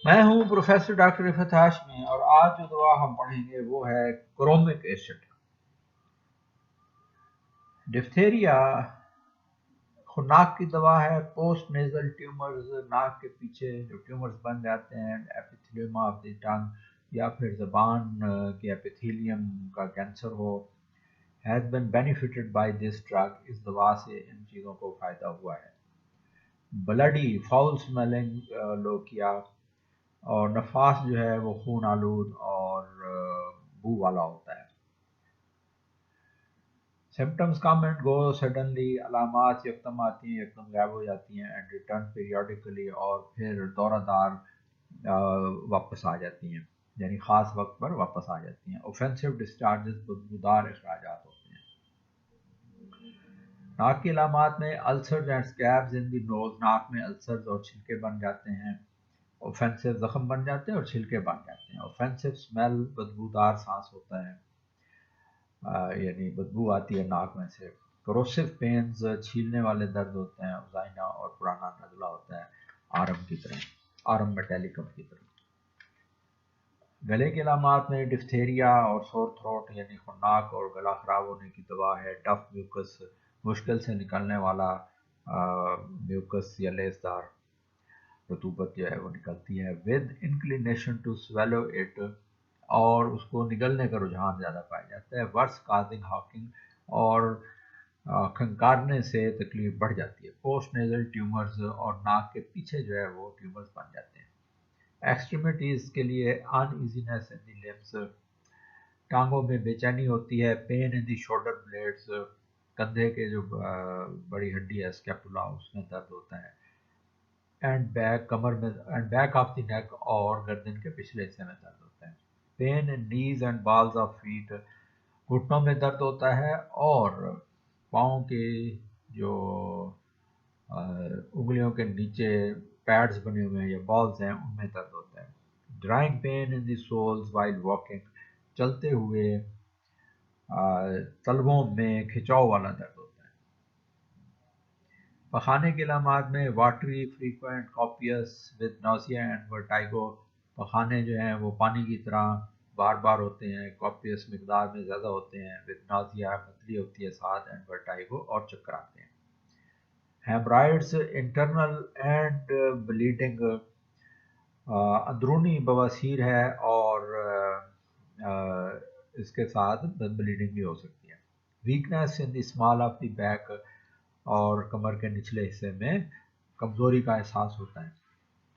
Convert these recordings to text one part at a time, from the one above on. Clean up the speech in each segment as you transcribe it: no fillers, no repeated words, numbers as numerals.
میں ہوں professor doctor رفعت ہاشمی، اور آج جو دوا ہم پڑھیں گے وہ ہے کرومک ایسڈ۔ ڈفتیریا ناک کی دوا ہے۔ پوسٹ نیزل ٹیومرز، ناک کے پیچھے جو ٹیومرز بن جاتے ہیں ایپیتھیلیوم آف دی ٹنگ یا پھر زبان کے ایپیتھیلیم کا کینسر ہو، has been benefited by this drug. اس دوا سے ان چیزوں کو فائدہ ہوا ہے۔ بلڈی فاؤل سمیلنگ لوکیا، اور نفاس جو ہے وہ خون آلود اور بو والا ہوتا ہے۔ Symptoms come and go suddenly, علامات یکدم آتی ہیں یکدم غائب ہو جاتی ہیں، اینڈ ریٹرن پیریوڈیکلی، اور پھر دورہ دار واپس آ جاتی ہیں، یعنی خاص وقت پر واپس آ جاتی ہیں۔ اوفینسو ڈسچارجز، بدبودار اخراجات ہوتے ہیں۔ ناک کی علامات میں السرز اینڈ اسکیبز ان دی نوز، ناک میں السرز اور چھلکے بن جاتے ہیں۔ اوفینسو زخم بن جاتے ہیں اور چھلکے بن جاتے ہیں۔ اوفینسو اسمیل، بدبودار سانس ہوتا ہے، یعنی بدبو آتی ہے ناک میں سے۔ کروسو پینز، چھیلنے والے درد ہوتے ہیں، وزائنا اور پرانا نزلہ ہوتا ہے آرم کی طرح، آرم میٹیلکم کی طرح۔ گلے کی علامات میں ڈفتیریا اور سور تھروٹ، یعنی خناک اور گلا خراب ہونے کی دوا ہے۔ ڈف میوکس، مشکل سے نکلنے والا میوکس یا لیسدار رطوبت جو ہے وہ نکلتی ہے۔ ود انکلینیشن ٹو سویلو اٹ، اور اس کو نگلنے کا رجحان زیادہ پایا جاتا ہے۔ ورس کازنگ ہاکنگ، اور کھنکارنے سے تکلیف بڑھ جاتی ہے۔ پوسٹ نیزل ٹیومرز، اور ناک کے پیچھے جو ہے وہ ٹیومرز بن جاتے ہیں۔ ایکسٹریمیٹیز کے لیے ان ایزینس ان دی لمبس، ٹانگوں میں بے چینی ہوتی ہے۔ پین ان دی شولڈر بلیڈز، کندھے کے جو بڑی ہڈی ہے اسکیپولا، اس میں درد ہوتا ہے۔ اینڈ بیک، کمر میں، اینڈ بیک آف دی نیک، اور گردن کے پچھلے حصے میں درد ہوتا ہے۔ پین ان نیز اینڈ بالز آف فیٹ، گھٹنوں میں درد ہوتا ہے اور پاؤں کے جو انگلیوں کے نیچے پیڈز بنے ہوئے ہیں یا بالز ہیں ان میں درد ہوتا ہے۔ ڈرائنگ پین ان دی سولز وائل واکنگ، چلتے ہوئے تلووں میں کھچاؤ والا درد ہوتا ہے۔ پخانے کی علامات میں watery frequent copious with nausea and vertigo, پخانے جو ہیں وہ پانی کی طرح بار بار ہوتے ہیں، کاپیس مقدار میں زیادہ ہوتے ہیں، ود نوزیا متلی ہوتی ہے ساتھ، اینڈ ورٹائگو اور چکر آتے ہیں۔ ہیمرائڈز انٹرنل اینڈ بلیڈنگ، اندرونی بواسیر ہے اور اس کے ساتھ بلیڈنگ بھی ہو سکتی ہے۔ Weakness in the small of the back, اور کمر کے نچلے حصے میں کمزوری کا احساس ہوتا ہے۔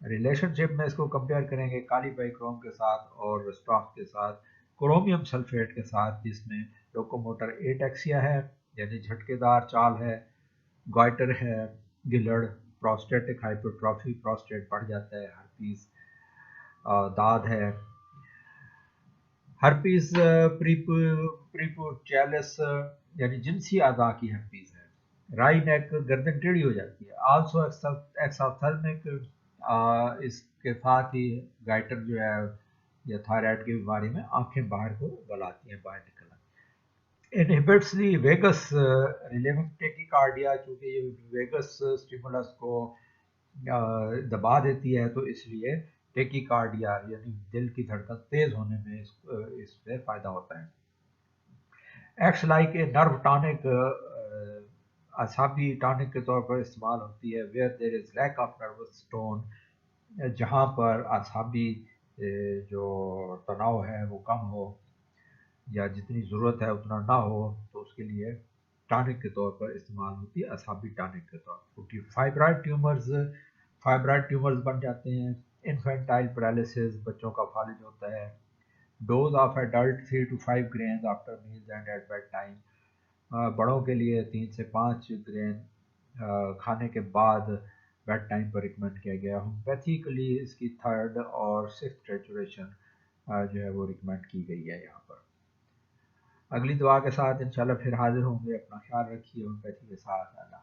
ریلیشن شپ میں اس کو کمپیئر کریں گے کالی بائی کروم کے ساتھ اور اسٹاک کے ساتھ، کرومیم سلفیٹ کے ساتھ، جس میں لوکوموٹر ایٹیکسیا ہے یعنی جھٹکے دار چال ہے، گوائٹر ہے، گلڑ، پروسٹیٹک ہائپرٹرافی، پروسٹیٹ بڑھ جاتا ہے، ہرپیس داد ہے، ہرپیس پریپوچیلس یعنی جنسی اعضاء کی ہرپیس ہے۔ رائی نیک، گردن ٹیڑھی ہو جاتی ہے۔ آلسو ایکساپتھلمک، اس کے ساتھ ہی گائٹر جو ہے یا تھائرائڈ کی بیماری میں آنکھیں باہر کو بلاتی ہیں، باہر نکلنا۔ انہبٹس دی ویگس ریلیونگ ٹیکیکارڈیا، کیونکہ یہ ویگس اسٹیمولس کو دبا دیتی ہے تو اس لیے ٹیکیکارڈیا یعنی دل کی دھڑکن تیز ہونے میں اس سے فائدہ ہوتا ہے۔ ایکٹس لائک اے نرو ٹانک، اعصابی ٹانک کے طور پر استعمال ہوتی ہے۔ Where there is lack of nervous tone, جہاں پر اعصابی جو تناؤ ہے وہ کم ہو یا جتنی ضرورت ہے اتنا نہ ہو، تو اس کے لیے ٹانک کے طور پر استعمال ہوتی ہے، اعصابی ٹانک کے طور پر۔ فائبرائڈ ٹیومرز بن جاتے ہیں۔ انفینٹائل پیرالسس، بچوں کا فالج ہوتا ہے۔ Dose of adult 3 to 5 grains after meals and at bed time, بڑوں کے لیے 3 سے 5 گرین کھانے کے بعد بیڈ ٹائم پر ریکمینڈ کیا گیا۔ ہومیوپیتھیکلی اس کی 3rd اور 6th ٹیچوریشن جو ہے وہ ریکمینڈ کی گئی ہے یہاں پر۔ اگلی دعا کے ساتھ انشاءاللہ پھر حاضر ہوں گے۔ اپنا خیال رکھیے، ہومیوپیتھی کے ساتھ۔ اللہ